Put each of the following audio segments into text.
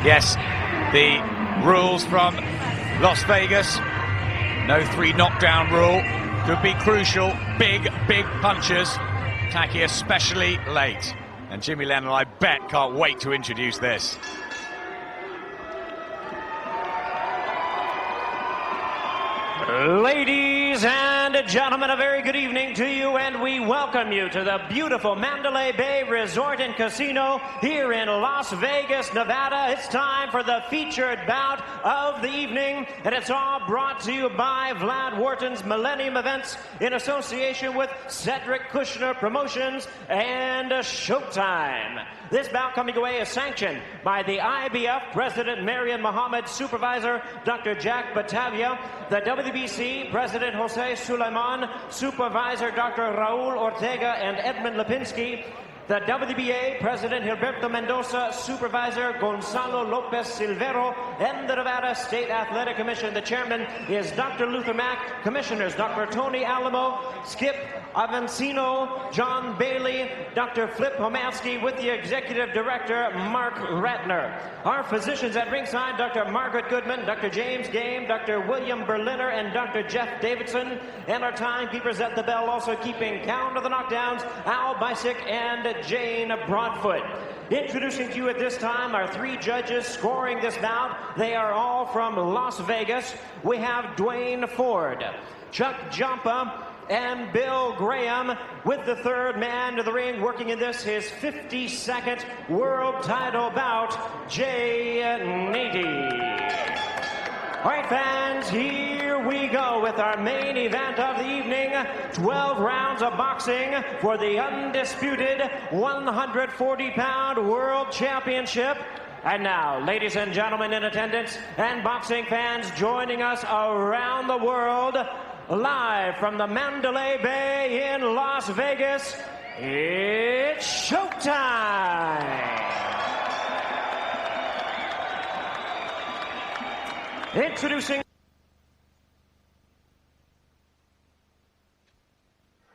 Yes, the rules from Las Vegas. No 3 knockdown rule. Could be crucial. Big punches. Tackie especially late. And Jimmy Lennon, I bet, can't wait to introduce this. Ladies and gentlemen, a very good evening to you, and we welcome you to the beautiful Mandalay Bay Resort and Casino here in Las Vegas, Nevada. It's time for the featured bout of the evening, and it's all brought to you by Vlad Wharton's Millennium Events in association with Cedric Kushner Promotions and Showtime. This bout coming away is sanctioned by the IBF President Marian Mohammed, Supervisor Dr. Jack Batavia, the WBC President Jose Sulaiman, Supervisor Dr. Raul Ortega and Edmund Lipinski, the WBA President Gilberto Mendoza, Supervisor Gonzalo Lopez Silvero, and the Nevada State Athletic Commission. The chairman is Dr. Luther Mack, commissioners Dr. Tony Alamo, Skip Avancino, John Bailey, Dr. Flip Homansky, with the executive director Mark Ratner. Our physicians at ringside, Dr. Margaret Goodman, Dr. James Game, Dr. William Berliner, and Dr. Jeff Davidson. And our timekeepers at the bell, also keeping count of the knockdowns, Al Bisick and Jane Broadfoot. Introducing to you at this time are 3 judges scoring this bout. They are all from Las Vegas. We have Duane Ford, Chuck Giampa, and Bill Graham, with the third man to the ring working in this, his 52nd world title bout, Jay Nady. All right, fans, here we go with our main event of the evening. 12 rounds of boxing for the undisputed 140-pound world championship. And now, ladies and gentlemen in attendance and boxing fans joining us around the world, live from the Mandalay Bay in Las Vegas, it's showtime! Introducing,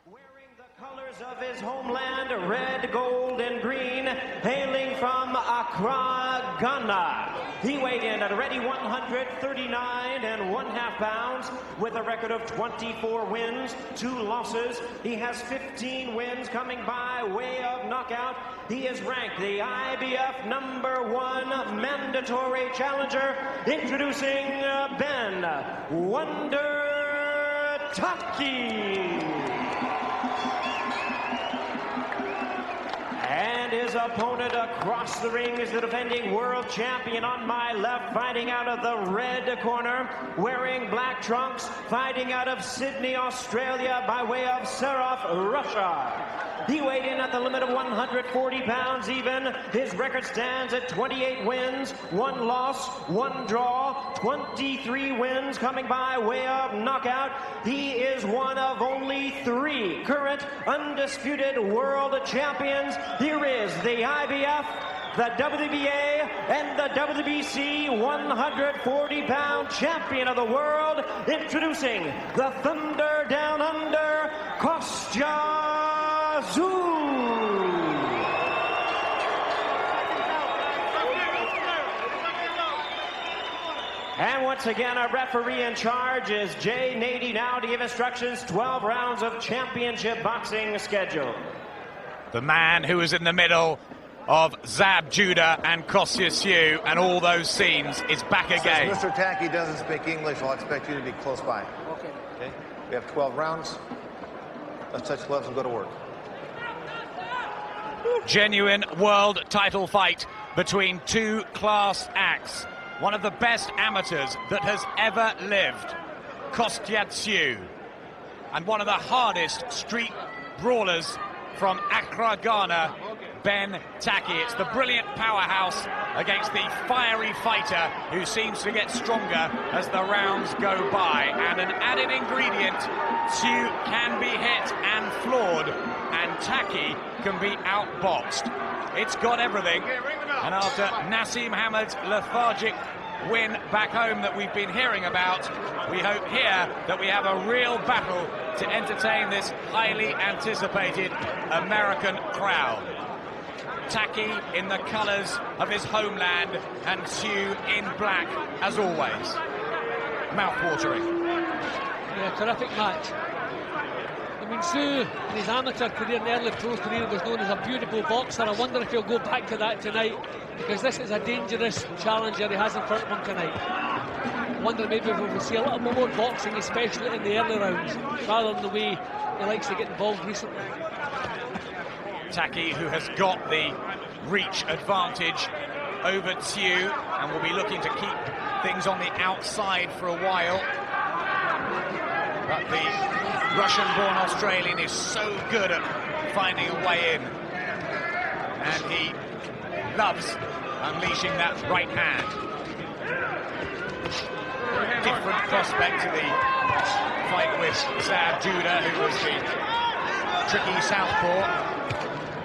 wearing the colors of his homeland, red, gold, and green, hailing from Accra, Ghana. He weighed in at a ready 139 1/2 pounds with a record of 24 wins, 2 losses. He has 15 wins coming by way of knockout. He is ranked the IBF #1 mandatory challenger. Introducing Ben Wonder Tackie. And his opponent across the ring is the defending world champion on my left, fighting out of the red corner, wearing black trunks, fighting out of Sydney, Australia, by way of Saraf, Russia. He weighed in at the limit of 140 pounds even. His record stands at 28 wins, 1 loss, 1 draw, 23 wins coming by way of knockout. He is one of only 3 current undisputed world champions. Here is the IBF, the WBA, and the WBC 140-pound champion of the world, introducing the Thunder Down Under, Kostya Tszyu. And once again, our referee in charge is Jay Nady, now to give instructions. 12 rounds of championship boxing schedule. The man who was in the middle of Zab Judah and Kostya Tszyu and all those scenes is back again. Since Mr. Tackie doesn't speak English, I'll expect you to be close by. Okay. Okay? We have 12 rounds. Let's touch gloves and go to work. Genuine world title fight between 2 class acts. One of the best amateurs that has ever lived, Kostya Tszyu, and one of the hardest street brawlers from Accra, Ghana, Ben Tackie. It's the brilliant powerhouse against the fiery fighter who seems to get stronger as the rounds go by. And an added ingredient, Tszyu can be hit and floored, and Tackie can be outboxed. It's got everything. And after Nassim Hamad's lethargic win back home that we've been hearing about, we hope here that we have a real battle to entertain this highly anticipated American crowd. Tackie in the colours of his homeland and Tszyu in black, as always. Mouth-watering. Yeah, terrific match. I mean, Tszyu, in his amateur career and early pro career, was known as a beautiful boxer. I wonder if he'll go back to that tonight, because this is a dangerous challenger he has in front of him tonight. I wonder maybe if we'll see a little more boxing, especially in the early rounds, rather than the way he likes to get involved recently. Tackie, who has got the reach advantage over Tszyu, and will be looking to keep things on the outside for a while. But the Russian-born Australian is so good at finding a way in, and he loves unleashing that right hand. Different prospect to the fight with Zab Judah, who was the tricky southpaw.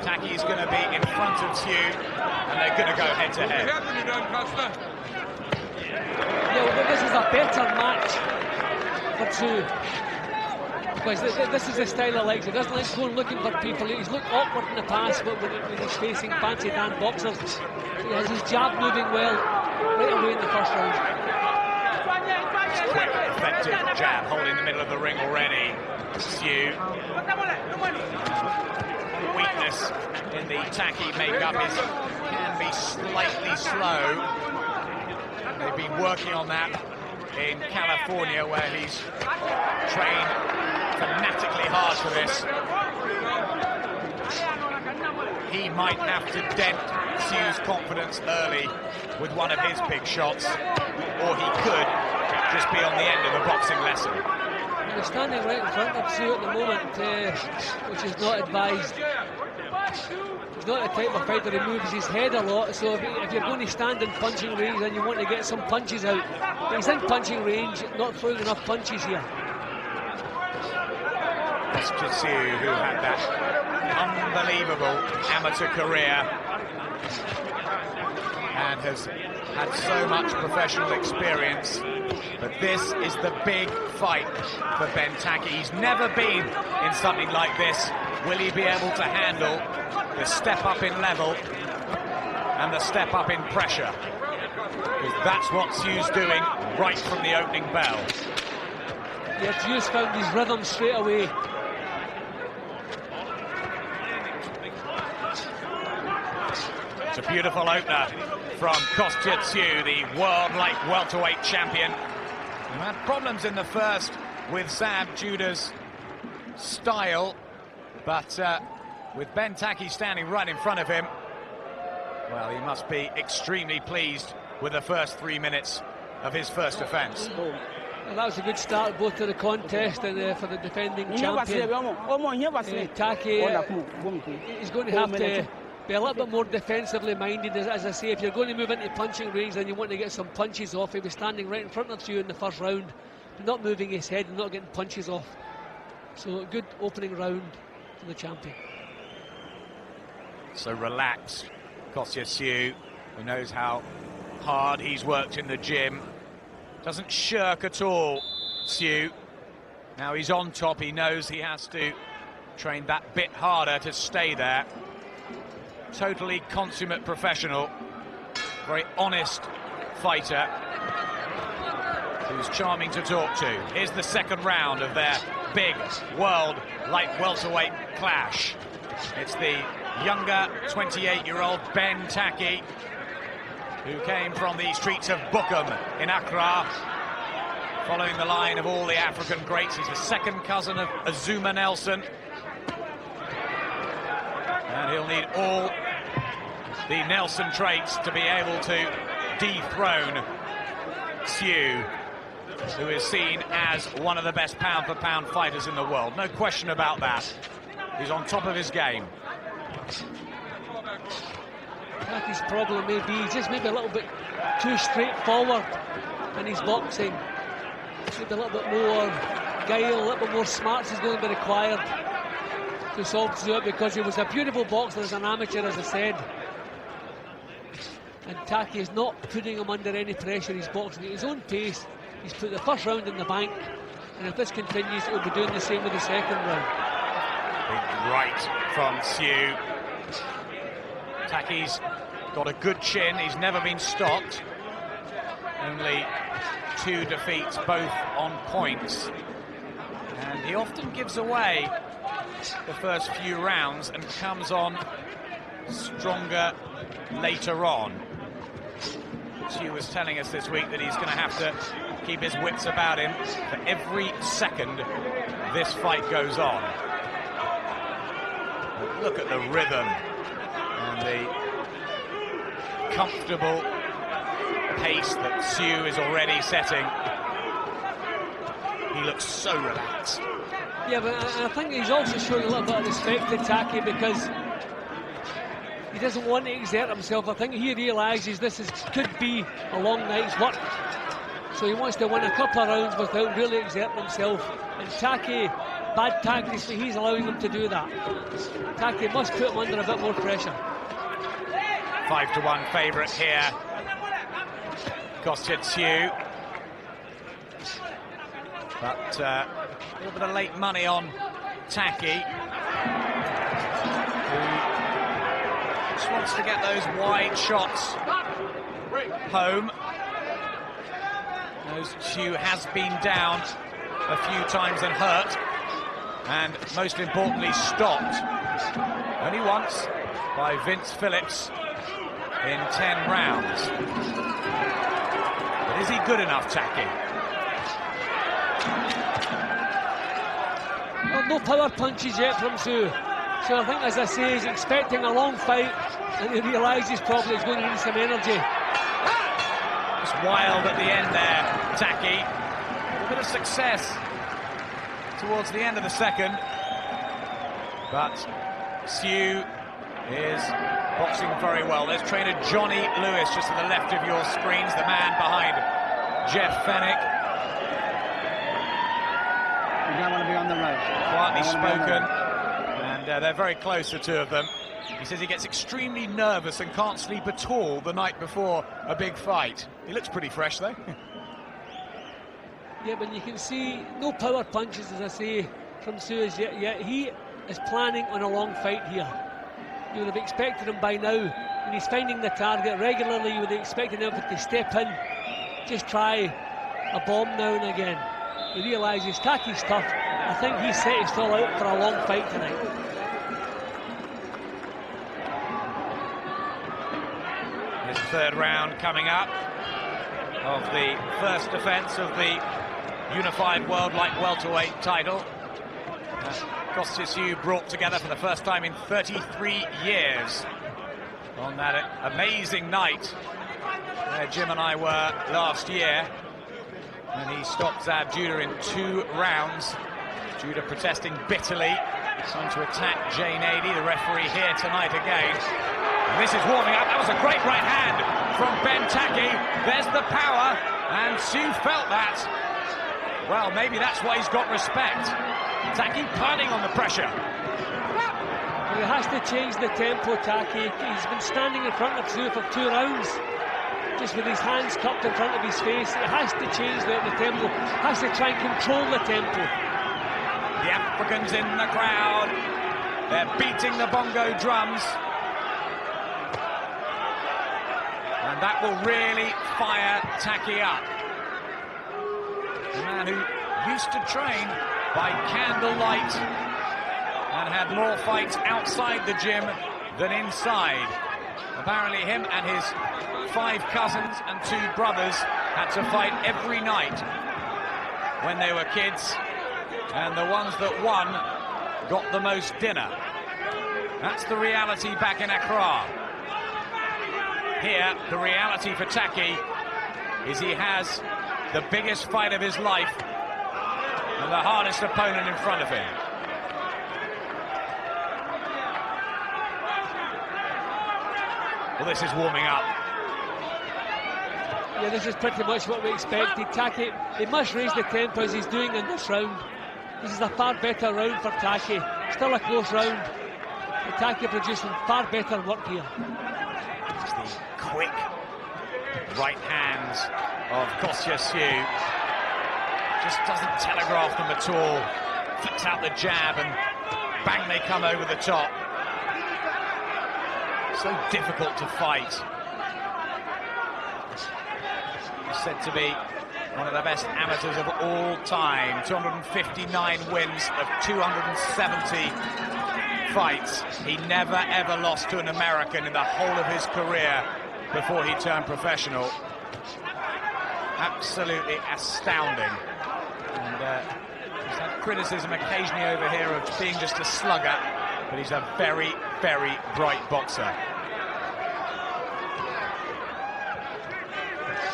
Tackie's going to be in front of Tszyu, and they're going to go head-to-head. Yeah, well, this is a better match for Tszyu, because this is the style he likes. He doesn't like going looking for people. He's looked awkward in the past, but when he's facing fancy Dan boxers, he has his jab moving well right away in the first round. Quick, effective jab, holding the middle of the ring already. Tszyu. Weakness in the Tackie makeup can be slightly slow. They've been working on that in California, where he's trained fanatically hard for this. He might have to dent Tszyu's confidence early with one of his big shots, or he could just be on the end of a boxing lesson. He's standing right in front of Tszyu at the moment, which is not advised. He's not the type of fighter who moves his head a lot, so if you're going to stand in punching range, then you want to get some punches out. But he's in punching range, not throwing enough punches here. Kostya Tszyu, who had that unbelievable amateur career and has had so much professional experience, but this is the big fight for Ben Tackie. He's never been in something like this. Will he be able to handle the step up in level and the step up in pressure? Because that's what Tszyu's doing right from the opening bell. Yeah, Tszyu's found his rhythm straight away. It's a beautiful opener from Kostya Tszyu, the world light welterweight champion. He had problems in the first with Zab Judah's style, but with Ben Tackie standing right in front of him, well, he must be extremely pleased with the first 3 minutes of his first offence. Well, that was a good start both to the contest and for the defending champion. Tackie is going to have to be a little bit more defensively minded. As I say, if you're going to move into punching range, then you want to get some punches off. He was standing right in front of you in the first round, not moving his head and not getting punches off. So a good opening round for the champion. So relaxed, Kostya Tszyu, who knows how hard he's worked in the gym. Doesn't shirk at all, Tszyu. Now he's on top, he knows he has to train that bit harder to stay there. Totally consummate professional, very honest fighter, who's charming to talk to. Here's the second round of their big world light welterweight clash. It's the younger 28-year-old Ben Tackie, who came from the streets of Bukum in Accra, following the line of all the African greats. He's the second cousin of Azuma Nelson, and he'll need all the Nelson traits to be able to dethrone Tszyu, who is seen as one of the best pound-for-pound fighters in the world. No question about that. He's on top of his game. Tackie's problem may be just maybe a little bit too straightforward in his boxing. Maybe a little bit more guile, a little bit more smarts is going to be required to solve Tszyu, because he was a beautiful boxer as an amateur, as I said. And Tackie is not putting him under any pressure. He's boxing at his own pace. He's put the first round in the bank, and if this continues, he'll be doing the same with the second round. Big right from Tszyu. Tackie's got a good chin, he's never been stopped. Only 2 defeats, both on points. And he often gives away the first few rounds and comes on stronger later on. Tszyu was telling us this week that he's going to have to keep his wits about him for every second this fight goes on. But look at the rhythm and the comfortable pace that Tszyu is already setting. He looks so relaxed. Yeah, but I think he's also showing a little bit of respect to Tackie because he doesn't want to exert himself. I think he realises could be a long night's work. So he wants to win a couple of rounds without really exerting himself. And Tackie, bad tactically, he's allowing him to do that. Tackie must put him under a bit more pressure. 5-1 favourite here. Kostya Tszyu. But a little bit of late money on Tackie, who just wants to get those wide shots home. Knows Tszyu has been down a few times and hurt, and most importantly stopped only once by Vince Phillips in 10 rounds. But is he good enough, Tackie? Well, no power punches yet from Tszyu. So I think, as I say, he's expecting a long fight, and he realises probably he's going to need some energy. Just wild at the end there, Tackie. A bit of success towards the end of the second. But Tszyu is boxing very well. There's trainer Johnny Lewis just to the left of your screens, the man behind Jeff Fennick. You don't want to be on the road. Quietly spoken, and they're very close, the two of them. He says he gets extremely nervous and can't sleep at all the night before a big fight. He looks pretty fresh, though. Yeah, but you can see no power punches, as I say, from Tszyu as yet. He is planning on a long fight here. You would have expected him by now, when he's finding the target regularly. You would have expected him to step in, just try a bomb now and again. He realises Tackie's tough. I think he's set his stall out for a long fight tonight. His third round coming up of the first defence of the unified world light welterweight title. Kostya Tszyu brought together for the first time in 33 years on that amazing night where Jim and I were last year, and he stopped Zab Judah in 2 rounds. Judah protesting bitterly, trying to attack Nady, the referee, here tonight again. And this is warming up. That was a great right hand from Ben Tackie. There's the power, and Tszyu felt that. Well, maybe that's why he's got respect. Tackie planning on the pressure. Well, he has to change the tempo, Tackie. He's been standing in front of Tszyu for 2 rounds, just with his hands cupped in front of his face. He has to change the tempo, has to try and control the tempo. The Africans in the crowd, they're beating the bongo drums. And that will really fire Tackie up. The man who used to train by candlelight and had more fights outside the gym than inside. Apparently him and his 5 cousins and 2 brothers had to fight every night when they were kids, and the ones that won got the most dinner. That's the reality back in Accra. Here, the reality for Tackie is he has the biggest fight of his life and the hardest opponent in front of him. Well, this is warming up. Yeah, this is pretty much what we expected. Tackie, he must raise the tempo as he's doing in this round. This is a far better round for Tackie. Still a close round, but Tackie producing far better work here. It's the quick right hands of Kostya Tszyu. Just doesn't telegraph them at all. Flicks out the jab and bang, they come over the top. So difficult to fight. He's said to be one of the best amateurs of all time. 259 wins of 270 fights. He never ever lost to an American in the whole of his career before he turned professional. Absolutely astounding. And he's had criticism occasionally over here of being just a slugger, but he's a very, very bright boxer.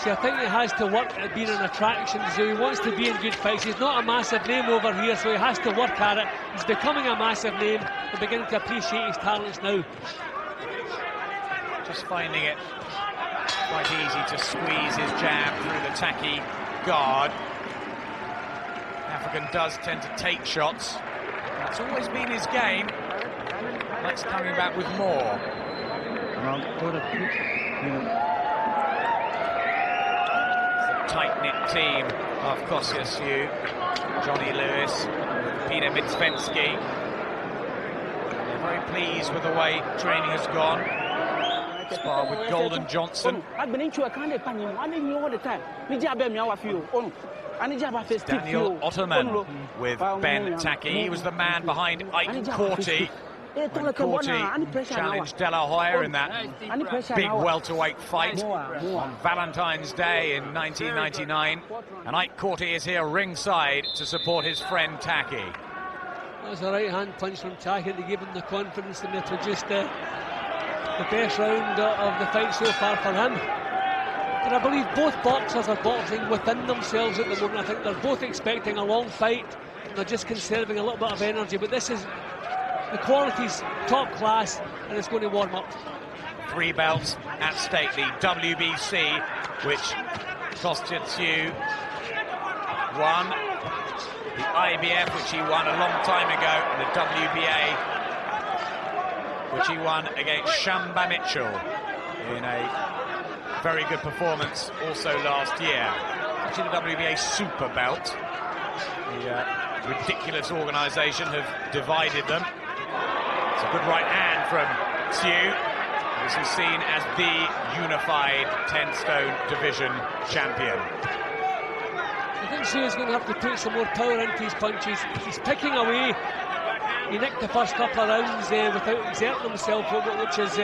See, I think he has to work at being an attraction, so he wants to be in good fights. He's not a massive name over here, so he has to work at it. He's becoming a massive name. We're beginning to appreciate his talents now. Just finding it quite easy to squeeze his jab through the Tackie guard. African does tend to take shots. That's always been his game. Let's coming back with more. Tight-knit team of Kostya Tszyu, Johnny Lewis, Peter Mitsvensky. They're very pleased with the way training has gone. Spar with Golden Johnson. Daniel Ottoman with Ben Tackie. He was the man behind Ike Corty. When Corty challenged De La Hoya in that big welterweight fight on Valentine's Day in 1999. And Ike Corty is here ringside to support his friend Tackie. That was a right-hand punch from Tackie to give him the confidence, and it produced the best round of the fight so far for him. But I believe both boxers are boxing within themselves at the moment. I think they're both expecting a long fight. They're just conserving a little bit of energy, but this is... the quality's top class, and it's going to warm up. 3 belts at stake. The WBC, which Kostya Tszyu won. The IBF, which he won a long time ago. And the WBA, which he won against Giampa Mitchell in a very good performance also last year. Actually, the WBA super belt. The ridiculous organisation have divided them. It's a good right hand from Tszyu. This is seen as the unified 10-stone division champion. I think Tszyu is going to have to put some more power into his punches. He's picking away. He nicked the first couple of rounds without exerting himself, which is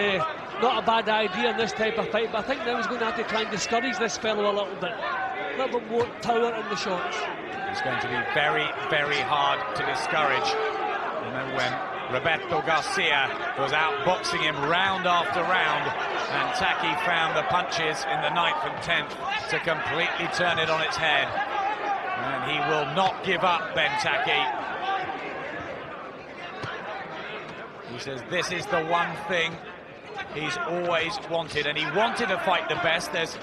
not a bad idea in this type of fight. But I think now he's going to have to try and discourage this fellow a little bit. A little bit more power in the shots. It's going to be very, very hard to discourage. You know, when Roberto Garcia was outboxing him round after round, and Tackie found the punches in the 9th and 10th to completely turn it on its head. And he will not give up, Ben Tackie. He says this is the one thing he's always wanted, and he wanted to fight the best. There's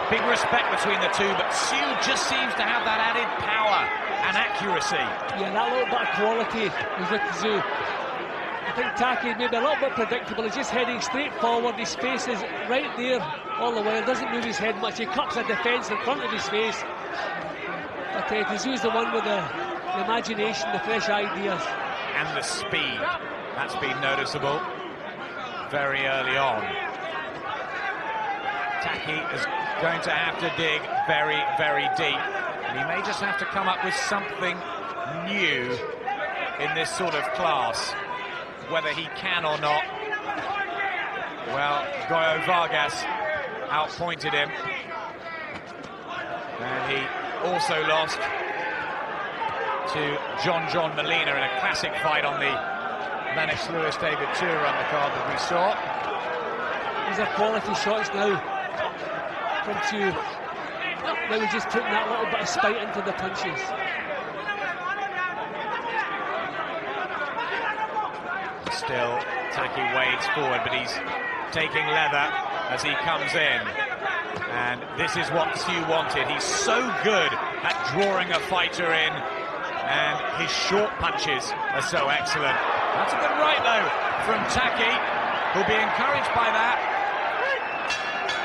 big respect between the two, but Tszyu just seems to have that added power and accuracy. Yeah, that little bit of quality was with Tszyu. I think Tackie maybe a little bit predictable. He's just heading straight forward. His face is right there all the way. He doesn't move his head much. He cups a defence in front of his face. But Tszyu's the one with the imagination, the fresh ideas. And the speed. That's been noticeable very early on. Tackie is going to have to dig very, very deep. And he may just have to come up with something new in this sort of class. Whether he can or not, well, Goyo Vargas outpointed him. And he also lost to John Molina in a classic fight on the Lennox Lewis-David Tour undercard that we saw. These are quality shots now from Tszyu. Now he's just putting that little bit of spite into the punches. Still, Tackie wades forward, but he's taking leather as he comes in. And this is what Tszyu wanted. He's so good at drawing a fighter in, and his short punches are so excellent. That's a good right, though, from Tackie, who'll be encouraged by that.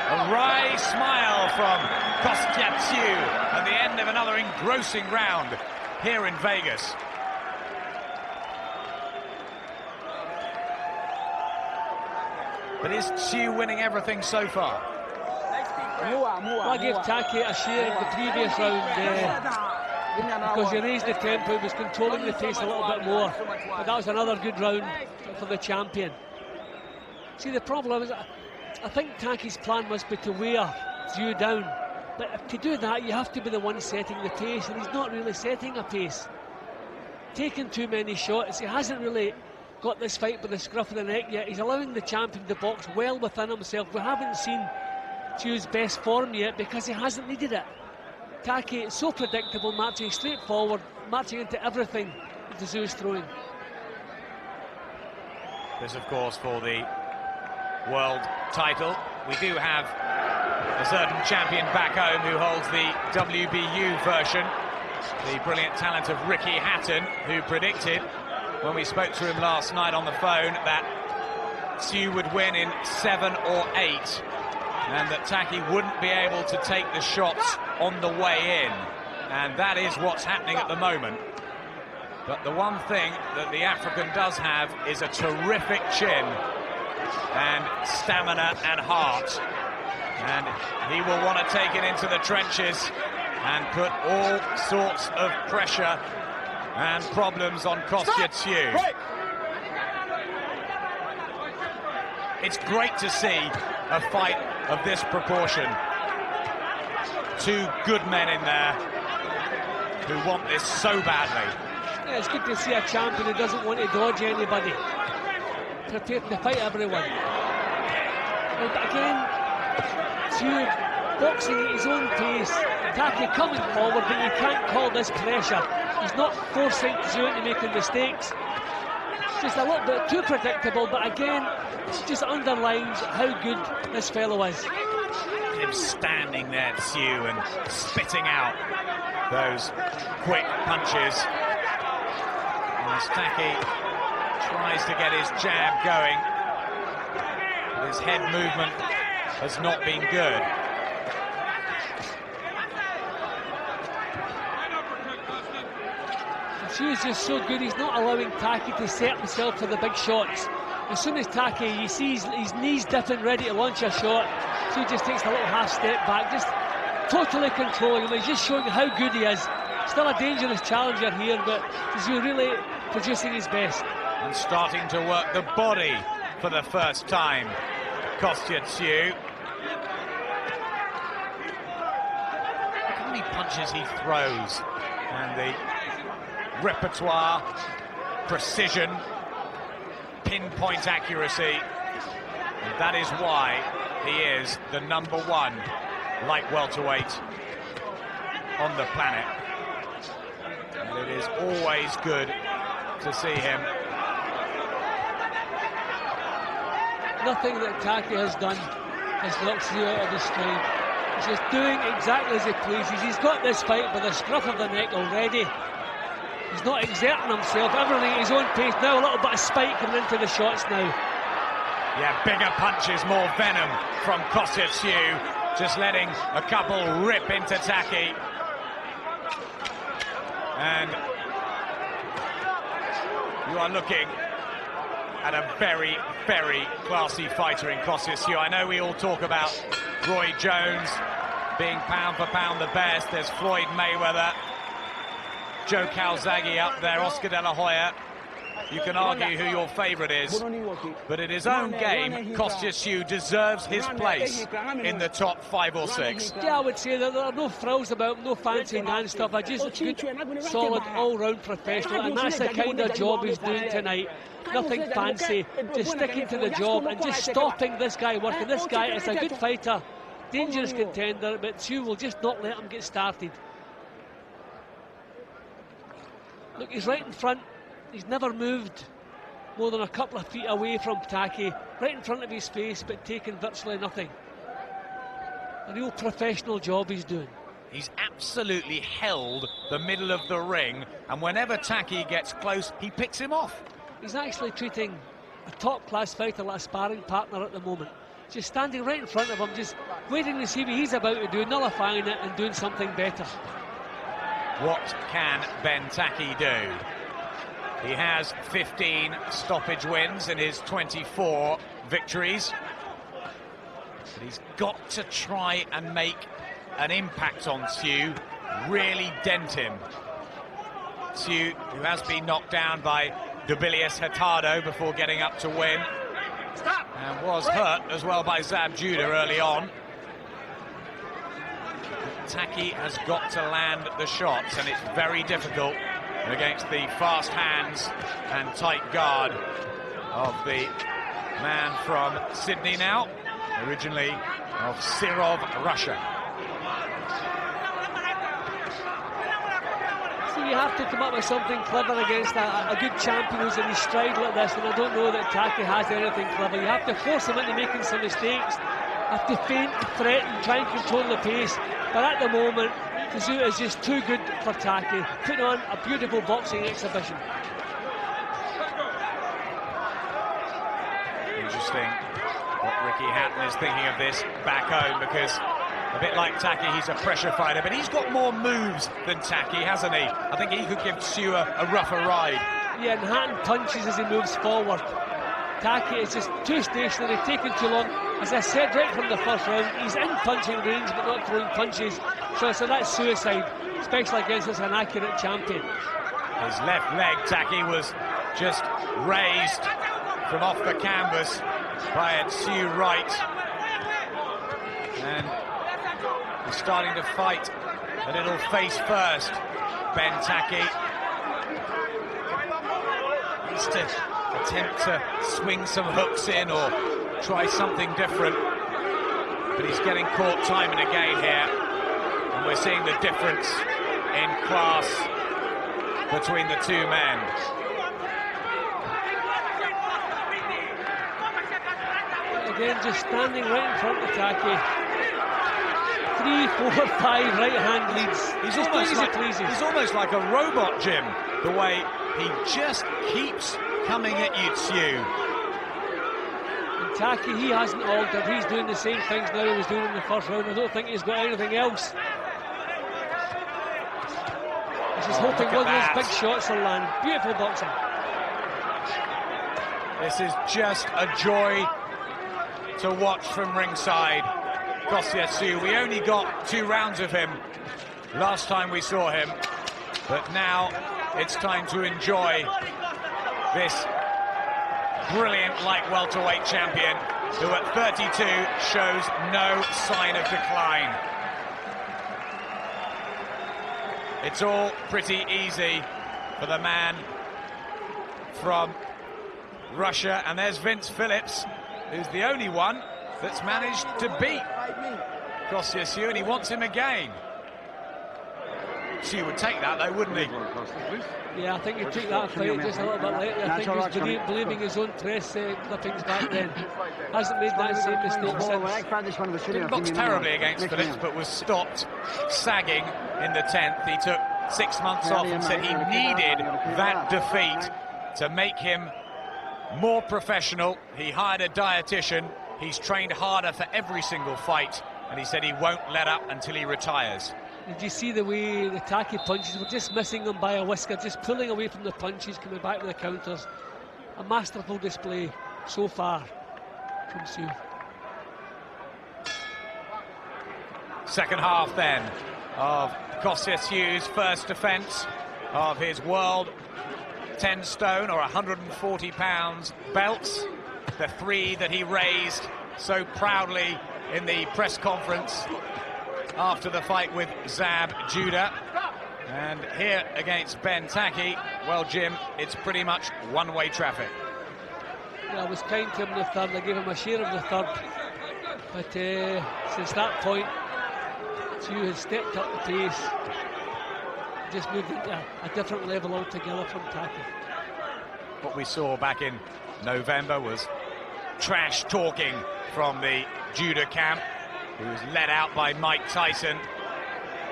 A wry smile from Kostya Tszyu at the end of another engrossing round here in Vegas. But is Tszyu winning everything so far? Well, I gave Tackie a share in the previous round because he raised the tempo, he was controlling the pace a little bit more. But that was another good round for the champion. See, the problem is, I think Tackie's plan must be to wear Tszyu down. But to do that, you have to be the one setting the pace, and he's not really setting a pace. Taking too many shots, he hasn't really got this fight by the scruff of the neck yet. He's allowing the champion to box well within himself. We haven't seen Tszyu's best form yet because he hasn't needed it. Tackie, so predictable, marching straight forward, marching into everything that Tszyu is throwing. This, of course, for the world title. We do have a certain champion back home who holds the WBU version. The brilliant talent of Ricky Hatton, who predicted, when we spoke to him last night on the phone, that Tszyu would win in 7 or 8. And that Tackie wouldn't be able to take the shots on the way in. And that is what's happening at the moment. But the one thing that the African does have is a terrific chin and stamina and heart. And he will want to take it into the trenches and put all sorts of pressure and problems on Kostya Tszyu. It's great to see a fight of this proportion. Two good men in there who want this so badly. Yeah, it's good to see a champion who doesn't want to dodge anybody, prepared to fight everyone. But again, Tszyu boxing at his own pace, Tackie coming forward, but you can't call this pressure. He's not forcing Tszyu into making mistakes. Just a little bit too predictable, but again, it just underlines how good this fellow is. Him standing there, Tszyu, and spitting out those quick punches. As Tackie tries to get his jab going, but his head movement has not been good. Tszyu is just so good, he's not allowing Tackie to set himself for the big shots. As soon as Tackie, you see his knees dipping, ready to launch a shot, Tszyu just takes a little half step back, just totally controlling him. He's just showing how good he is. Still a dangerous challenger here, but Tszyu really producing his best. And starting to work the body for the first time, Kostya Tszyu. Look how many punches he throws, and the repertoire, precision, pinpoint accuracy. And that is why he is the #1 light welterweight on the planet. And it is always good to see him. Nothing that Tackie has done has knocked Tszyu out of his stride. He's just doing exactly as he pleases. He's got this fight by the scruff of the neck already. He's not exerting himself, everything at his own pace. Now a little bit of spike coming into the shots now. Yeah, bigger punches, more venom from Kostya Tszyu. Just letting a couple rip into Tackie. And you are looking at a very, very classy fighter in Kostya Tszyu. I know we all talk about Roy Jones being pound for pound the best. There's Floyd Mayweather, Joe Calzaghe up there, Oscar De La Hoya. You can argue who your favourite is, but in his own game, Kostya Tszyu deserves his place in the top 5 or 6. Yeah, I would say that there are no frills about him, no fancy dance stuff. Just good, solid, all-round professional, and that's the kind of job he's doing tonight. Nothing fancy, just sticking to the job and just stopping this guy working. This guy is a good fighter, dangerous contender, but Tszyu will just not let him get started. Look, he's right in front. He's never moved more than a couple of feet away from Tackie, right in front of his face, but taking virtually nothing. A real professional job he's doing. He's absolutely held the middle of the ring, and whenever Tackie gets close, he picks him off. He's actually treating a top-class fighter like a sparring partner at the moment. Just standing right in front of him, just waiting to see what he's about to do, nullifying it and doing something better. What can Ben Tackie do? He has 15 stoppage wins in his 24 victories. But he's got to try and make an impact on Tszyu, really dent him. Tszyu, who has been knocked down by Dubilius Hurtado before getting up to win, and was hurt as well by Zab Judah early on. Tackie has got to land the shots, and it's very difficult against the fast hands and tight guard of the man from Sydney now, originally of Serov, Russia. So you have to come up with something clever against a good champion who's in his stride like this, and I don't know that Tackie has anything clever. You have to force him into making some mistakes, have to feint, threaten, try and control the pace. But at the moment, Tszyu is just too good for Tackie, putting on a beautiful boxing exhibition. Interesting what Ricky Hatton is thinking of this back home, because a bit like Tackie, he's a pressure fighter, but he's got more moves than Tackie, hasn't he? I think he could give Tszyu a rougher ride. Yeah, and Hatton punches as he moves forward. Tackie is just too stationary, taking too long. As I said right from the first round, he's in punching range but not throwing punches. So that's suicide, especially against such an accurate champion. His left leg, Tackie, was just raised from off the canvas by a Tszyu right. And he's starting to fight a little face first, Ben Tackie. Needs to attempt to swing some hooks in or try something different, but he's getting caught time and again here, and we're seeing the difference in class between the two men. Again, just standing right in front of Tackie. 3, 4, 5 right-hand leads. He's almost like a robot, Jim, the way he just keeps coming at you, Tszyu. Tackie, he hasn't altered. He's doing the same things now he was doing in the first round. I don't think he's got anything else. He's just hoping one of those big shots will land. Beautiful boxing. This is just a joy to watch from ringside. Kostya Tszyu, we only got 2 rounds of him last time we saw him, but now it's time to enjoy this brilliant light welterweight champion, who at 32 shows no sign of decline. It's all pretty easy for the man from Russia, and there's Vince Phillips, who's the only one that's managed to beat Kostya Tszyu, and he wants him again. Tszyu would take that though, wouldn't he? Yeah, I think he took that fight just a little bit later. I think he was believing his own press clippings back then. Hasn't made that same mistake since. Didn't box terribly against Phillips, but was stopped sagging in the 10th. He took 6 months off and said he needed that defeat to make him more professional. He hired a dietitian. He's trained harder for every single fight, and he said he won't let up until he retires. Did you see the way the Tackie punches were just missing them by a whisker, just pulling away from the punches, coming back to the counters? A masterful display so far from Tszyu. Second half then of Kostya Tszyu's first defence of his world 10 stone or 140 pounds belts, the 3 that he raised so proudly in the press conference after the fight with Zab Judah. And here against Ben Tackie, well, Jim, it's pretty much one-way traffic. Yeah, I was kind to him in the third. I gave him a share of the third, but since that point Tszyu has stepped up the pace, just moved into a different level altogether from Tackie. What we saw back in November was trash talking from the Judah camp, who was led out by Mike Tyson,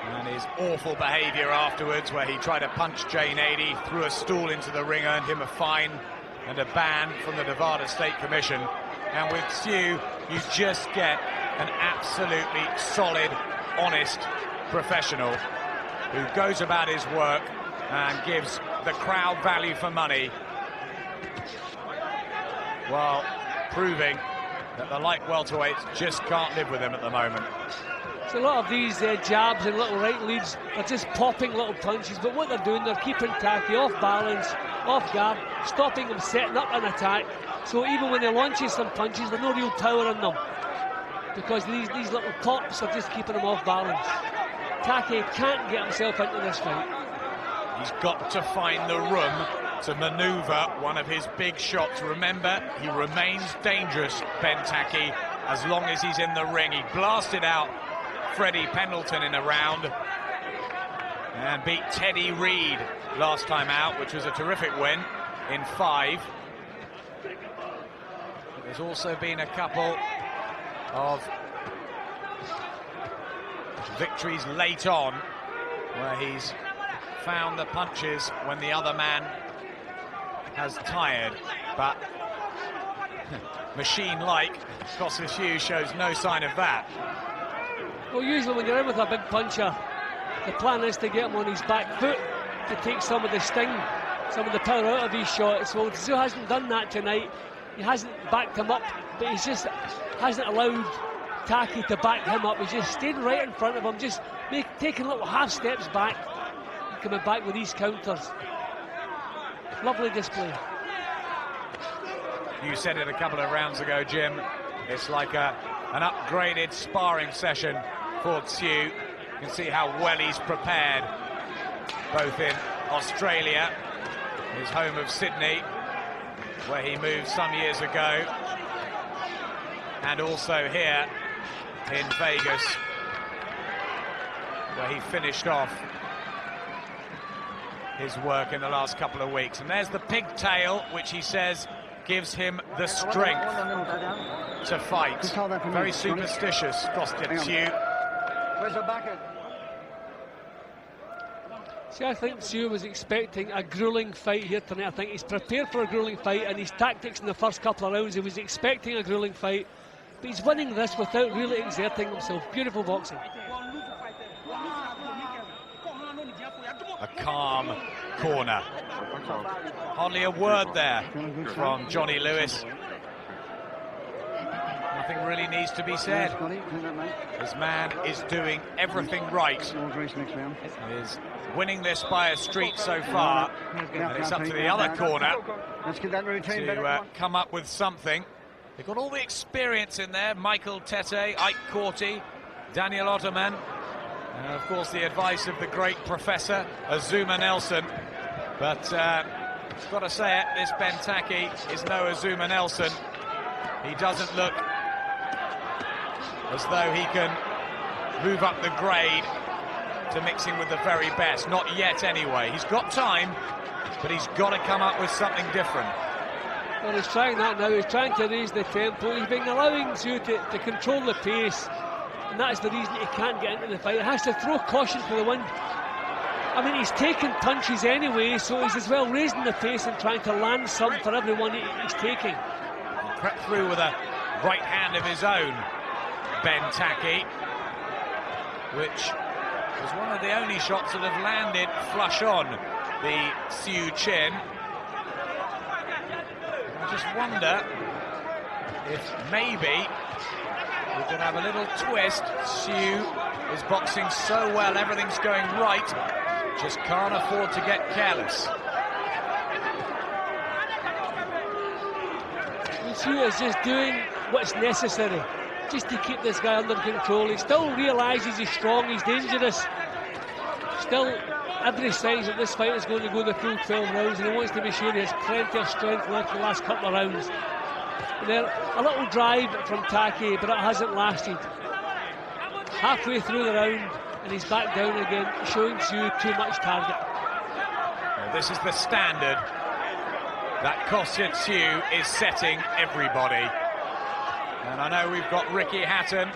and his awful behaviour afterwards, where he tried to punch Jay Nady, threw a stool into the ring, earned him a fine and a ban from the Nevada State Commission. And with Tszyu, you just get an absolutely solid, honest professional who goes about his work and gives the crowd value for money, while proving that the light welterweights just can't live with him at the moment. So a lot of these jabs and little right leads are just popping little punches, but what they're doing, they're keeping Tackie off balance, off guard, stopping him setting up an attack. So even when he launches some punches, there's no real power in them, because these little pops are just keeping him off balance. Tackie can't get himself into this fight. He's got to find the room to manoeuvre one of his big shots. Remember, he remains dangerous, Ben Tackie, as long as he's in the ring. He blasted out Freddie Pendleton in a round and beat Teddy Reed last time out, which was a terrific win in 5. There's also been a couple of victories late on where he's found the punches when the other man has tired, but machine-like Kostya Tszyu shows no sign of that. Well, usually when you're in with a big puncher, the plan is to get him on his back foot to take some of the sting, some of the power out of his shots. Well, Tszyu hasn't done that tonight. He hasn't backed him up, but he just hasn't allowed Tackie to back him up. He's just stayed right in front of him, just taking little half steps back and coming back with these counters. Lovely display. You said it a couple of rounds ago, Jim. It's like an upgraded sparring session for Tszyu. You can see how well he's prepared, both in Australia, his home of Sydney, where he moved some years ago, and also here in Vegas, where he finished off his work in the last couple of weeks. And there's the pigtail, which he says gives him the strength to fight. Very superstitious, Kostya Tszyu. Where's the back? See, I think Tszyu was expecting a grueling fight here tonight. I think he's prepared for a grueling fight, and his tactics in the first couple of rounds, he was expecting a grueling fight, but he's winning this without really exerting himself. Beautiful boxing. A calm corner. Hardly a word there from Johnny Lewis. Nothing really needs to be said. This man is doing everything right. He's winning this by a streak so far, and it's up to the other corner to come up with something. They've got all the experience in there. Michael Tete, Ike Corti, Daniel Ottoman, and of course the advice of the great Professor Azuma Nelson. But I've got to say it, this Ben Tackie is no Azuma Nelson. He doesn't look as though he can move up the grade to mixing with the very best. Not yet anyway. He's got time, but he's got to come up with something different. Well, he's trying that now. He's trying to raise the tempo. He's been allowing Tszyu to control the pace, and that is the reason he can't get into the fight. He has to throw caution to the wind. I mean, he's taking punches anyway, so he's as well raising the pace and trying to land some for everyone he's taking. He crept through with a right hand of his own, Ben Tackie, which was one of the only shots that have landed flush on the Tszyu chin. I just wonder if maybe we could have a little twist. Tszyu is boxing so well, everything's going right, just can't afford to get careless. Tszyu is just doing what's necessary just to keep this guy under control. He still realises he's strong, he's dangerous. Still, every sign that this fight is going to go the full 12 rounds, and he wants to be sure he has plenty of strength left for the last couple of rounds. And then a little drive from Tackie, but it hasn't lasted. Halfway through the round, and he's back down again, showing Tszyu too much target. Well, this is the standard that Kostya Tszyu is setting everybody. And I know we've got Ricky Hatton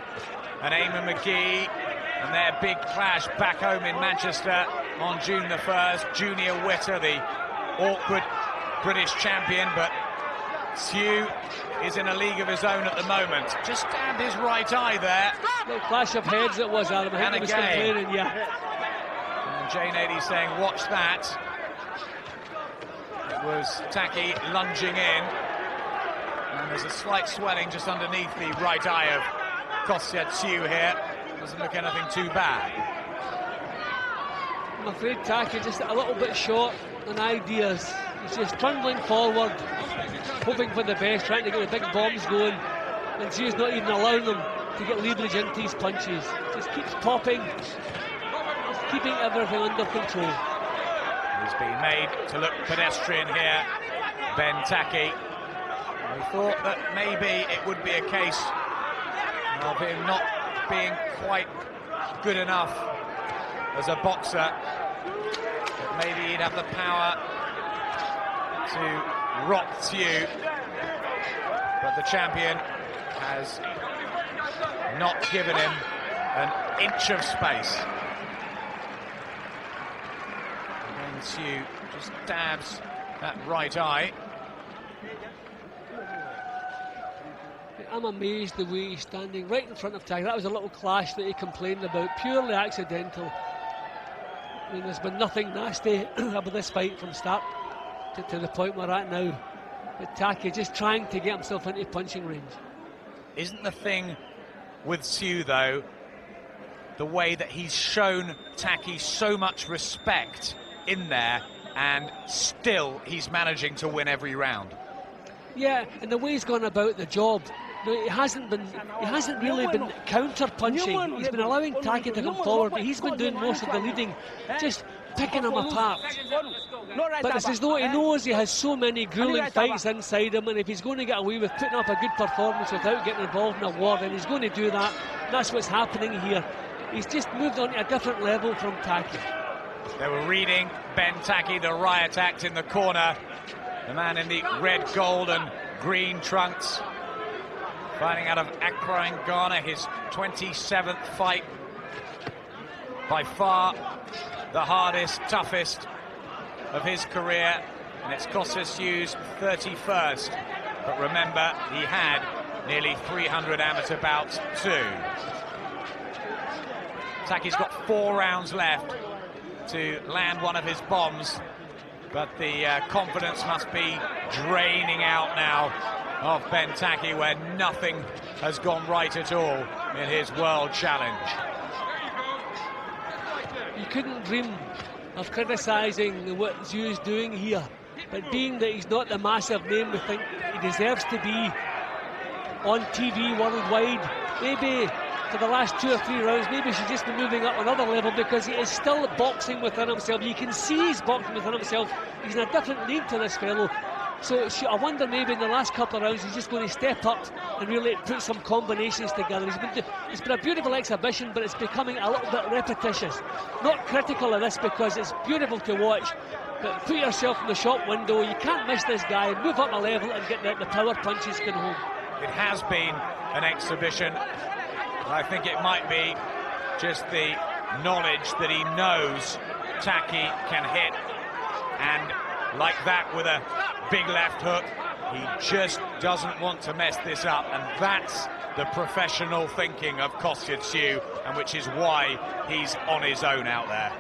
and Eamon McGee and their big clash back home in Manchester on June the 1st. Junior Witter, the awkward British champion, but Tszyu is in a league of his own at the moment. Just stabbed his right eye there. Little clash of heads it was, Adam. I think he was complaining, yeah. And Jay Nady saying, watch that. It was Tackie lunging in. And there's a slight swelling just underneath the right eye of Kostya Tszyu here. Doesn't look anything too bad. I'm afraid Tackie just a little bit short on ideas. He's just trundling forward, hoping for the best, trying to get the big bombs going, and Tsyu's not even allowing them to get leverage into his punches. Just keeps popping, just keeping everything under control. He's been made to look pedestrian here, Tackie. We thought that maybe it would be a case of him not being quite good enough as a boxer, that maybe he'd have the power to rock Tszyu, but the champion has not given him an inch of space. And Tszyu just dabs that right eye. I'm amazed the way he's standing right in front of Tackie. That was a little clash that he complained about, purely accidental. I mean, there's been nothing nasty about this fight from start to the point we're at now. But Tackie just trying to get himself into punching range. Isn't the thing with Tszyu, though, the way that he's shown Tackie so much respect in there, and still he's managing to win every round? Yeah, and the way he's gone about the job, it hasn't really been counter-punching. He's been allowing Tackie to come forward, but he's been doing most of the leading, just picking him apart. But it's as though he knows he has so many grueling fights inside him, and if he's going to get away with putting up a good performance without getting involved in a war, then he's going to do that. That's what's happening here. He's just moved on to a different level from Tackie. They were reading Tackie, the riot act in the corner. The man in the red, gold and green trunks, fighting out of Accra in Ghana, his 27th fight. By far the hardest, toughest of his career, and it's Kostya Tszyu's 31st. But remember, he had nearly 300 amateur bouts too. Tackie's got 4 rounds left to land one of his bombs, but the confidence must be draining out now of Tackie, where nothing has gone right at all in his world challenge. You couldn't dream of criticising what Tszyu doing here, but being that he's not the massive name we think he deserves to be on TV worldwide, maybe for the last 2 or 3 rounds, maybe he should just be moving up another level, because he is still boxing within himself. You can see he's boxing within himself. He's in a different league to this fellow. So I wonder maybe in the last couple of rounds he's just going to step up and really put some combinations together. It's been a beautiful exhibition, but it's becoming a little bit repetitious. Not critical of this, because it's beautiful to watch, but put yourself in the shop window. You can't miss this guy. Move up a level and get the power punches going home. It has been an exhibition. I think it might be just the knowledge that he knows Tackie can hit, and like that with a big left hook, he just doesn't want to mess this up, and that's the professional thinking of Kostya Tszyu, and which is why he's on his own out there.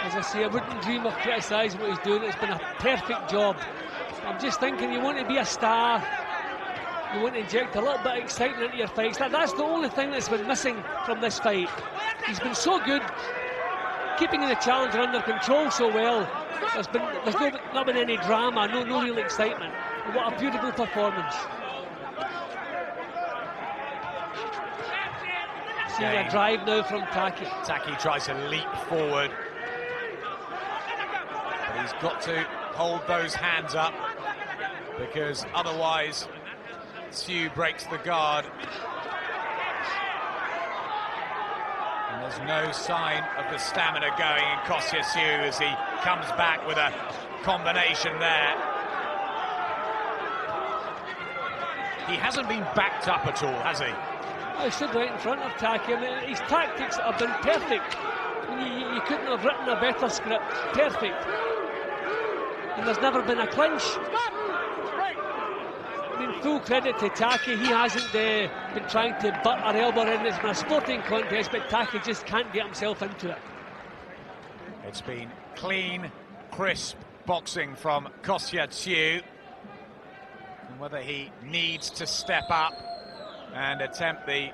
As I say, I wouldn't dream of criticising what he's doing. It's been a perfect job. I'm just thinking, you want to be a star, you want to inject a little bit of excitement into your fights. That's the only thing that's been missing from this fight. He's been so good, keeping the challenger under control so well. There's not been any drama, no real excitement. What a beautiful performance. See a drive now from Tackie. Tackie tries to leap forward, but he's got to hold those hands up, because otherwise Tszyu breaks the guard. And there's no sign of the stamina going in Kostya Tszyu as he comes back with a combination there. He hasn't been backed up at all, has he? He stood right in front of Tackie. I mean, his tactics have been perfect. I mean, you couldn't have written a better script. Perfect. And there's never been a clinch. I mean, full credit to Tackie. He hasn't been trying to butt our elbow in. It's been a sporting contest, but Tackie just can't get himself into it. It's been clean, crisp boxing from Kostya Tszyu, and whether he needs to step up and attempt the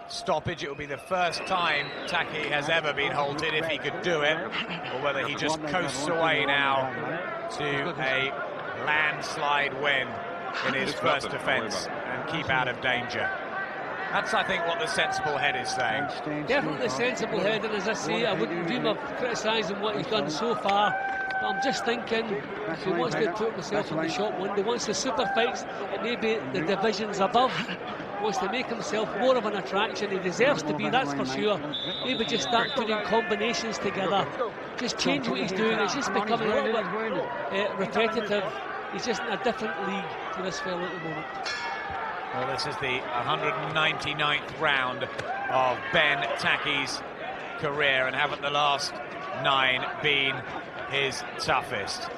stoppage. It will be the first time Tackie has ever been halted, if he could do it, or whether he just coasts away now to a landslide win in his first defence and keep out of danger. That's, I think, what the sensible head is saying. Definitely the sensible head, and as I say, I wouldn't dream of criticising what he's done so far. But I'm just thinking, if he wants to put himself in the shop window, wants the super fights, it may be the divisions above, wants to make himself more of an attraction. He deserves to be, that's for sure. Maybe just start putting combinations together, just change what he's doing. It's just becoming a little bit repetitive. He's just in a different league to this fella at the moment. Well, this is the 199th round of Ben Tackie's career, and haven't the last 9 been his toughest?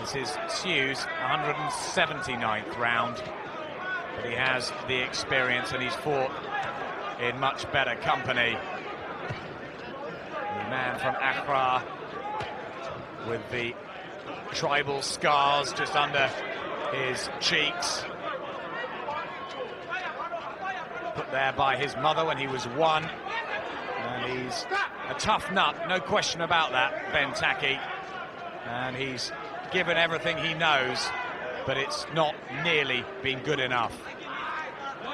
This is Tszyu's 179th round, but he has the experience and he's fought in much better company. The man from Accra with the tribal scars just under his cheeks, put there by his mother when he was 1, and he's a tough nut, no question about that, Ben Tackie, and he's given everything he knows, but it's not nearly been good enough.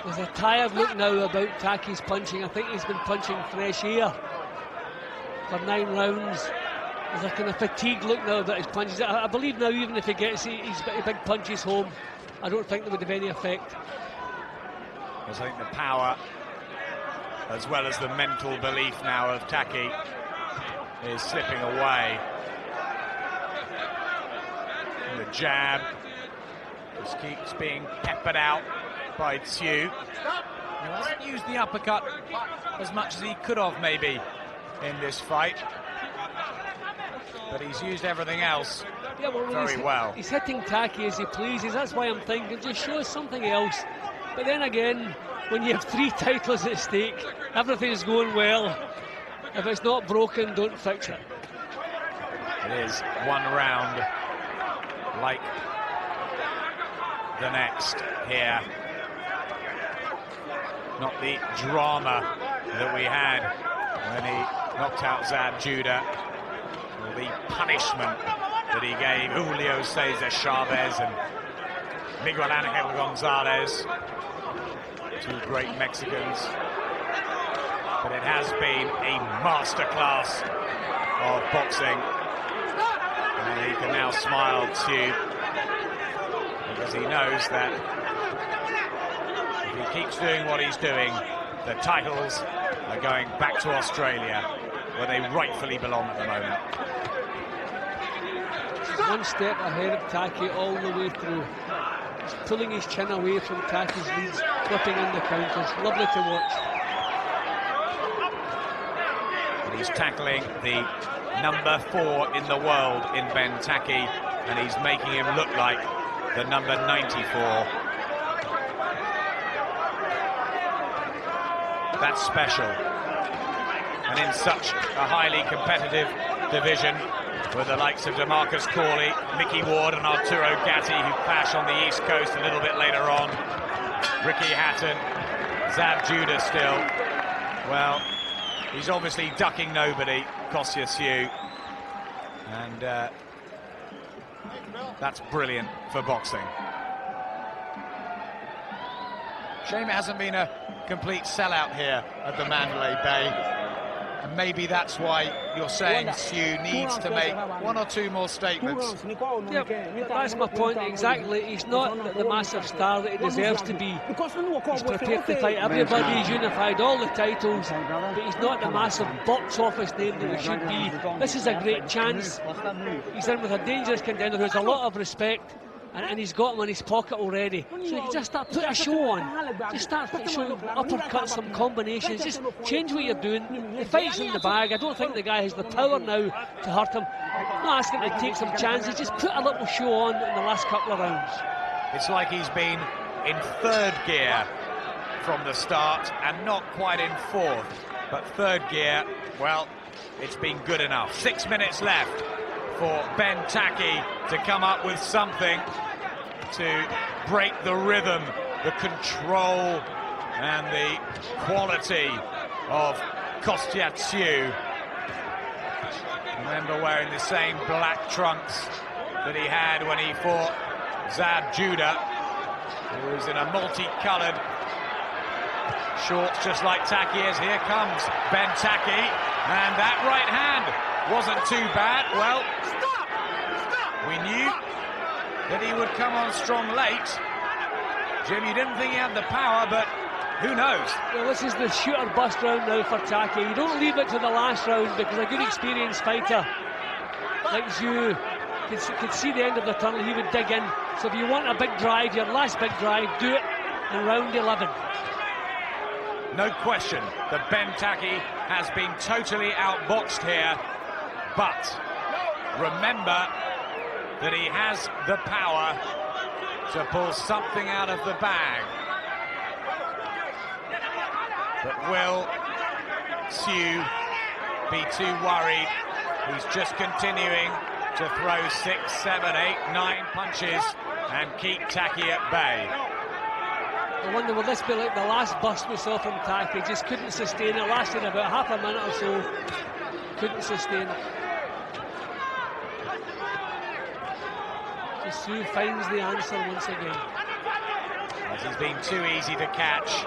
There's a tired look now about Tackie's punching. I think he's been punching fresh air for 9 rounds. There's a kind of fatigued look now about his punches. I believe now, even if he gets his big punches home, I don't think there would have any effect. I think the power, as well as the mental belief now of Tackie, is slipping away. And the jab just keeps being peppered out by Tszyu. He hasn't used the uppercut as much as he could have, maybe, in this fight. But he's used everything else very well. He's hitting Tackie as he pleases. That's why I'm thinking, just show us something else. But then again, when you have 3 titles at stake, everything's going well. If it's not broken, don't fix it. It is one round like the next here. Not the drama that we had when he knocked out Zab Judah, or the punishment that he gave Julio Cesar Chavez and Miguel Angel Gonzalez, 2 great Mexicans. But it has been a masterclass of boxing, and he can now smile too, because he knows that if he keeps doing what he's doing, the titles are going back to Australia, where they rightfully belong at the moment. He's 1 step ahead of Tackie all the way through. He's pulling his chin away from Tackie's leads, flipping in the counters. Lovely to watch. And he's tackling the number 4 in the world in Ben Tackie, and he's making him look like the number 94. That's special. And in such a highly competitive division, with the likes of DeMarcus Corley, Mickey Ward and Arturo Gatti, who clash on the East Coast a little bit later on, Ricky Hatton, Zab Judah still. Well, he's obviously ducking nobody, Kostya Tszyu, and that's brilliant for boxing. Shame it hasn't been a complete sellout here at the Mandalay Bay. And maybe that's why you're saying Tszyu needs to make 1 or 2 more statements. Yeah, that's my point exactly. He's not the massive star that he deserves to be. He's prepared to fight everybody, he's unified all the titles, but he's not the massive box office name that he should be. This is a great chance. He's in with a dangerous contender who has a lot of respect, and he's got him in his pocket already. So you just start putting a show on. Just start showing uppercuts, some combinations. Just change what you're doing. The fight's in the bag. I don't think the guy has the power now to hurt him. I'm not asking him to take some chances. Just put a little show on in the last couple of rounds. It's like he's been in 3rd gear from the start and not quite in 4th. But 3rd gear, well, it's been good enough. 6 minutes left for Ben Tackie to come up with something to break the rhythm, the control and the quality of Kostya Tszyu. Remember wearing the same black trunks that he had when he fought Zab Judah, who was in a multicolored shorts just like Tackie is. Here comes Ben Tackie, and that right hand wasn't too bad. Well, we knew that he would come on strong late. Jim, you didn't think he had the power, but who knows? Well, this is the shooter bust round now for Tackie. You don't leave it to the last round, because a good experienced fighter like Tszyu could see the end of the tunnel. He would dig in. So if you want a big drive, your last big drive, do it in round 11. No question that Ben Tackie has been totally outboxed here, but remember that he has the power to pull something out of the bag. But will Tszyu be too worried? He's just continuing to throw 6, 7, 8, 9 punches and keep Tackie at bay. I wonder, will this be like the last burst we saw from Tackie? Just couldn't sustain it. Lasted about half a minute or so. Couldn't sustain it. Tszyu finds the answer once again. As he's been too easy to catch.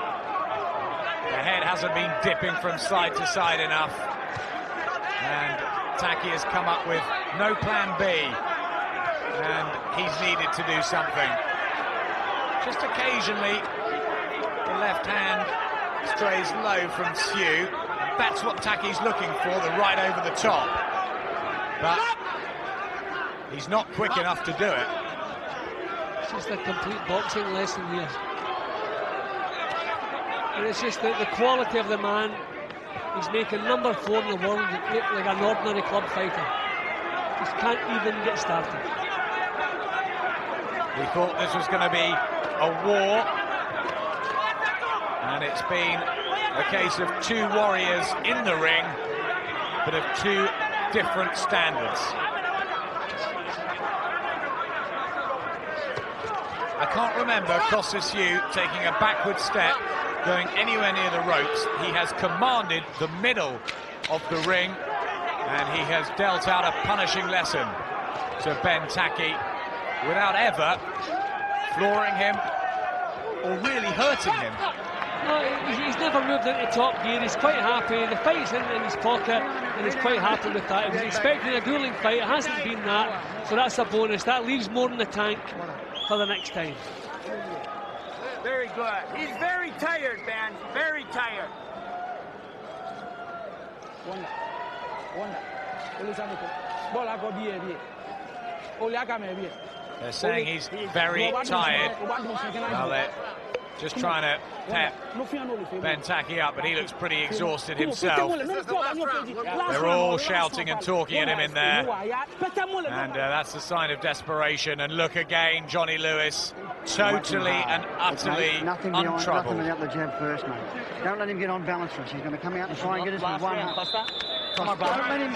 The head hasn't been dipping from side to side enough. And Tackie has come up with no plan B. And he's needed to do something. Just occasionally, the left hand strays low from Tszyu. That's what Tackie's looking for, the right over the top. But he's not quick enough to do it. It's just a complete boxing lesson here. And it's just the quality of the man. He's making number 4 in the world look like an ordinary club fighter. Just can't even get started. We thought this was going to be a war, and it's been a case of 2 warriors in the ring, but of 2 different standards. I can't remember Kostya Tszyu taking a backward step, going anywhere near the ropes. He has commanded the middle of the ring, and he has dealt out a punishing lesson to Ben Tackie without ever flooring him or really hurting him. No, he's never moved into top gear. He's quite happy. The fight's in his pocket, and he's quite happy with that. He was expecting a grueling fight. It hasn't been that, so that's a bonus. That leaves more in the tank for the next time. Very good. He's very tired, man. Very tired. They're saying he's very tired. Well, they're just trying to pep Ben Tackie up, but he looks pretty exhausted himself. They're all shouting and talking at him in there. And that's a sign of desperation. And look again, Johnny Lewis, totally and utterly untroubled. Nothing without the jab first, mate. Don't let him get on balance first. He's going to come out and try and get us with one.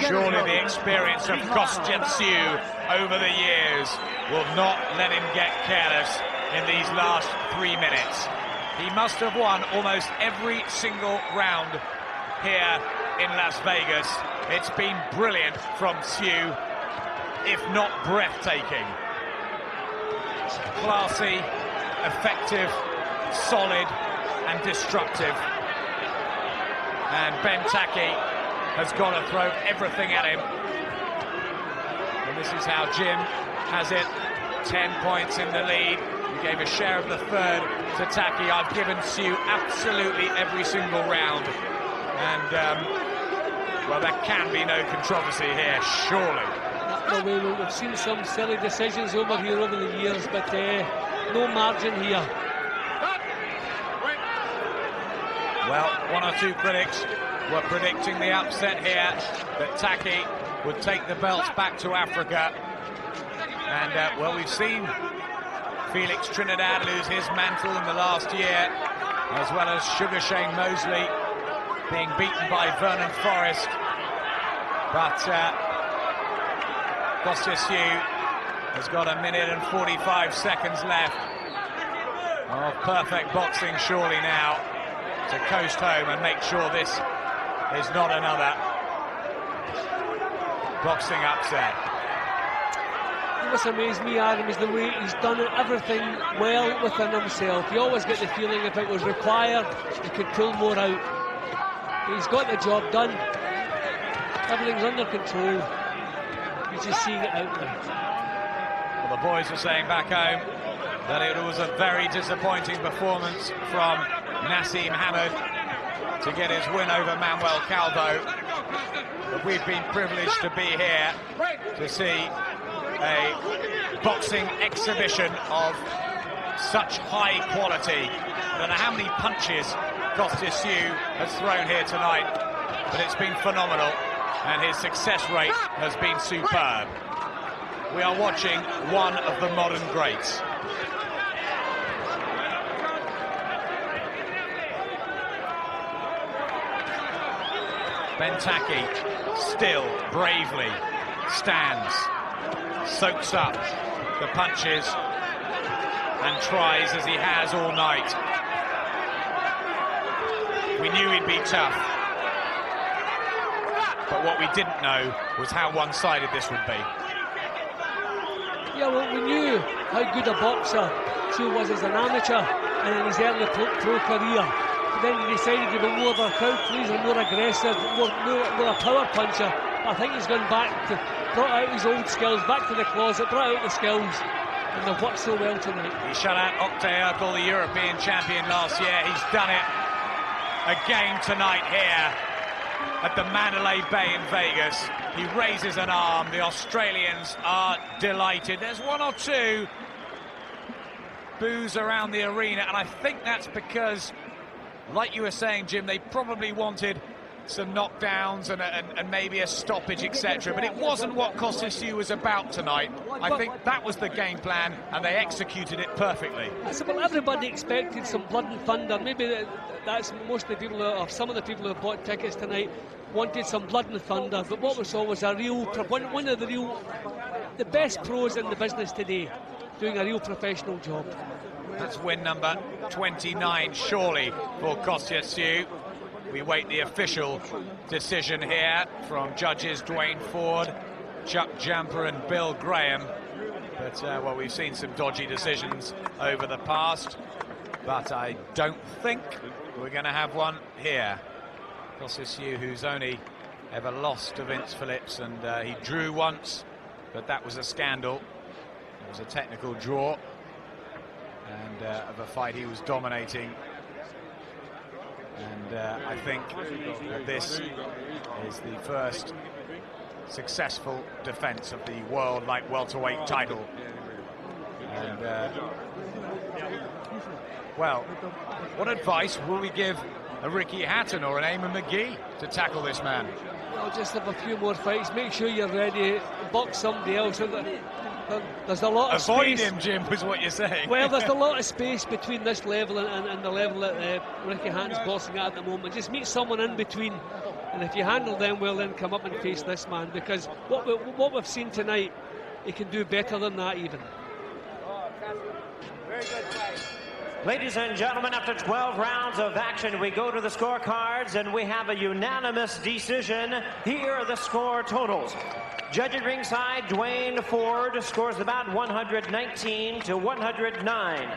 Surely the experience of Kostya Tszyu over the years will not let him get careless in these last 3 minutes. He must have won almost every single round here in Las Vegas. It's been brilliant from Tszyu, if not breathtaking. Classy, effective, solid and destructive. And Ben Tackie has got to throw everything at him. And this is how Jim has it. 10 points in the lead. He gave a share of the third to Tackie. I've given Tszyu absolutely every single round. And, well, there can be no controversy here, surely. Well, we've seen some silly decisions over the years, but no margin here. Well, 1 or 2 critics were predicting the upset here, that Tackie would take the belts back to Africa. And, well, we've seen Felix Trinidad lose his mantle in the last year, as well as Sugar Shane Mosley being beaten by Vernon Forrest. But Kostya Tszyu has got 1 minute and 45 seconds left. Oh, perfect boxing surely now to coast home and make sure this is not another boxing upset. What's amazed me, Adam, is the way he's done everything well within himself. You always get the feeling if it was required, he could pull more out. He's got the job done. Everything's under control. He's just seeing it out there. Well, the boys are saying back home that it was a very disappointing performance from Naseem Hamed to get his win over Manuel Calvo. But we've been privileged to be here to see a boxing exhibition of such high quality. I don't know how many punches Kostya Tszyu has thrown here tonight, but it's been phenomenal, and his success rate has been superb. We are watching one of the modern greats. Tackie still bravely stands, soaks up the punches and tries as he has all night. We knew he'd be tough, but what we didn't know was how one-sided this would be. Yeah, well, we knew how good a boxer Tszyu was as an amateur and in his early pro career. But then he decided to be more of a crowd pleaser, more aggressive, more a power puncher. But I think he's gone back to, brought out his old skills, back to the closet, brought out the skills, and they've worked so well tonight. He shut out Oktay, the European champion last year. He's done it again tonight here at the Mandalay Bay in Vegas. He raises an arm. The Australians are delighted. There's one or two boos around the arena, and I think that's because, like you were saying, Jim, they probably wanted some knockdowns and maybe a stoppage, etc. But it wasn't what Kostya Tszyu was about tonight. I think that was the game plan, and they executed it perfectly. Well, everybody expected some blood and thunder. Maybe that's most of the people, or some of the people who bought tickets tonight wanted some blood and thunder. But what we saw was a real, one of the best pros in the business today, doing a real professional job. That's win number 29, surely, for Kostya Tszyu. We wait the official decision here from judges Duane Ford, Chuck Giampa and Bill Graham. But, well, we've seen some dodgy decisions over the past, but I don't think we're going to have one here. Kostya Tszyu, who's only ever lost to Vince Phillips, and he drew once, but that was a scandal. It was a technical draw, and of a fight he was dominating. And I think that this is the first successful defense of the world light welterweight title. And well, what advice will we give a Ricky Hatton or an Eamon McGee to tackle this man? Well, just have a few more fights. Make sure you're ready. Box somebody else. There's a lot of Avoid space. him, Jim, was what you're saying. Well, there's a lot of space between this level and the level that Ricky Hatton's boxing at the moment. Just meet someone in between, and if you handle them well, then come up and face this man, because what we've seen tonight, he can do better than that even. Very good fight. Ladies and gentlemen, after 12 rounds of action, we go to the scorecards, and we have a unanimous decision. Here are the score totals. Judge at ringside, Duane Ford scores the bout 119 to 109.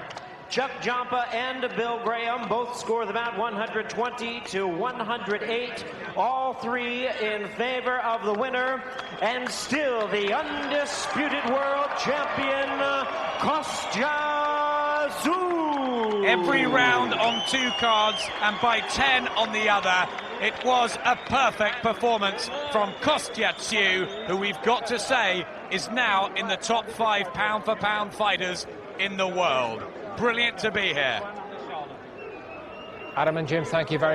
Chuck Giampa and Bill Graham both score the bout 120 to 108. All three in favor of the winner, and still the undisputed world champion, Kostya Tszyu. Every round on two cards and by 10 on the other. It was a perfect performance from Kostya Tszyu, who we've got to say is now in the top 5 pound-for-pound fighters in the world. Brilliant to be here. Adam and Jim, thank you very much.